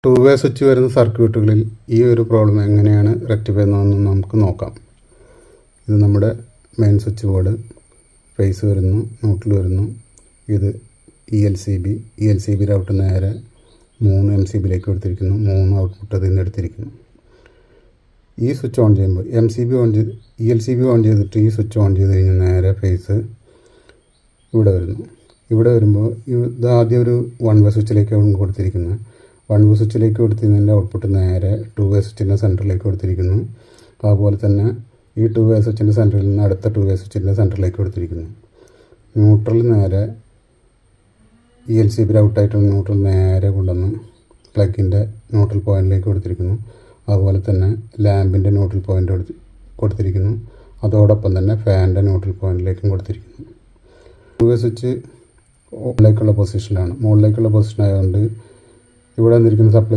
To way switch വരുന്ന സർക്യൂട്ടുകളിൽ ഈ ഒരു പ്രോബ്ലം എങ്ങനെയാണ് റെക്ടിഫൈ ചെയ്യുന്നതെന്ന് നമുക്ക് നോക്കാം. ഇത് നമ്മുടെ മെയിൻ സ്വിച്ച് ബോർഡ്, ഫേസ് വരുന്നു, ന്യൂട്രൽ വരുന്നു. ഇത് ELCB ഔട്ട് നേരെ 3 MCBയിലേക്ക് എടുത്തിരിക്കുന്നു. 3 ഔട്ട്പുട്ട് അതിൽ നിന്ന് എടുത്തിരിക്കുന്നു. ഈ സ്വിച്ച് ഓൺ ചെയ്യുമ്പോൾ ELCB ഓൺ ചെയ്തിട്ട് ഈ സ്വിച്ച് ഓൺ ചെയ്ത് കഴിഞ്ഞാൽ നേരെ ഫേസ് ഇവിടെ വരുന്നു. ഇവിടെ വരുമ്പോൾ ഇത് ആദ്യം ഒരു 1 വേ സ്വിച്ചിലേക്കാണ് കൊടുത്തിരിക്കുന്നത്. 1 വേ സ്വിച്ചിലേക്ക് കൊടുത്തിരുന്നതിൻ്റെ ഔട്ട്പുട്ട് നേരെ 2 വേ സ്വിച്ചിൻ്റെ സെൻറ്ററിലേക്ക് കൊടുത്തിരിക്കുന്നു. അതുപോലെ തന്നെ ഈ 2 വേ സ്വിച്ചിൻ്റെ സെൻറ്ററിൽ നിന്ന് അടുത്ത 2 വേ സ്വിച്ചിൻ്റെ സെൻറ്ററിലേക്ക് കൊടുത്തിരിക്കുന്നു. ന്യൂട്രൽ നേരെ ELCB ഔട്ടായിട്ടുള്ള ന്യൂട്രൽ നേരെ കൊണ്ടുവന്ന് പ്ലഗിൻ്റെ ന്യൂട്രൽ പോയിൻറ്റിലേക്ക് കൊടുത്തിരിക്കുന്നു. അതുപോലെ തന്നെ ലാമ്പിൻ്റെ ന്യൂട്രൽ പോയിൻ്റ് കൊടുത്തിരിക്കുന്നു. അതോടൊപ്പം തന്നെ ഫാനിൻ്റെ ന്യൂട്രൽ പോയിൻറ്റിലേക്കും കൊടുത്തിരിക്കുന്നു. 2 വേ സ്വിച്ച് മുകളിലേക്കുള്ള പൊസിഷനിലാണ്. മുകളിലേക്കുള്ള പൊസിഷൻ ആയതുകൊണ്ട് ഇവിടെ വന്നിരിക്കുന്ന സപ്ലൈ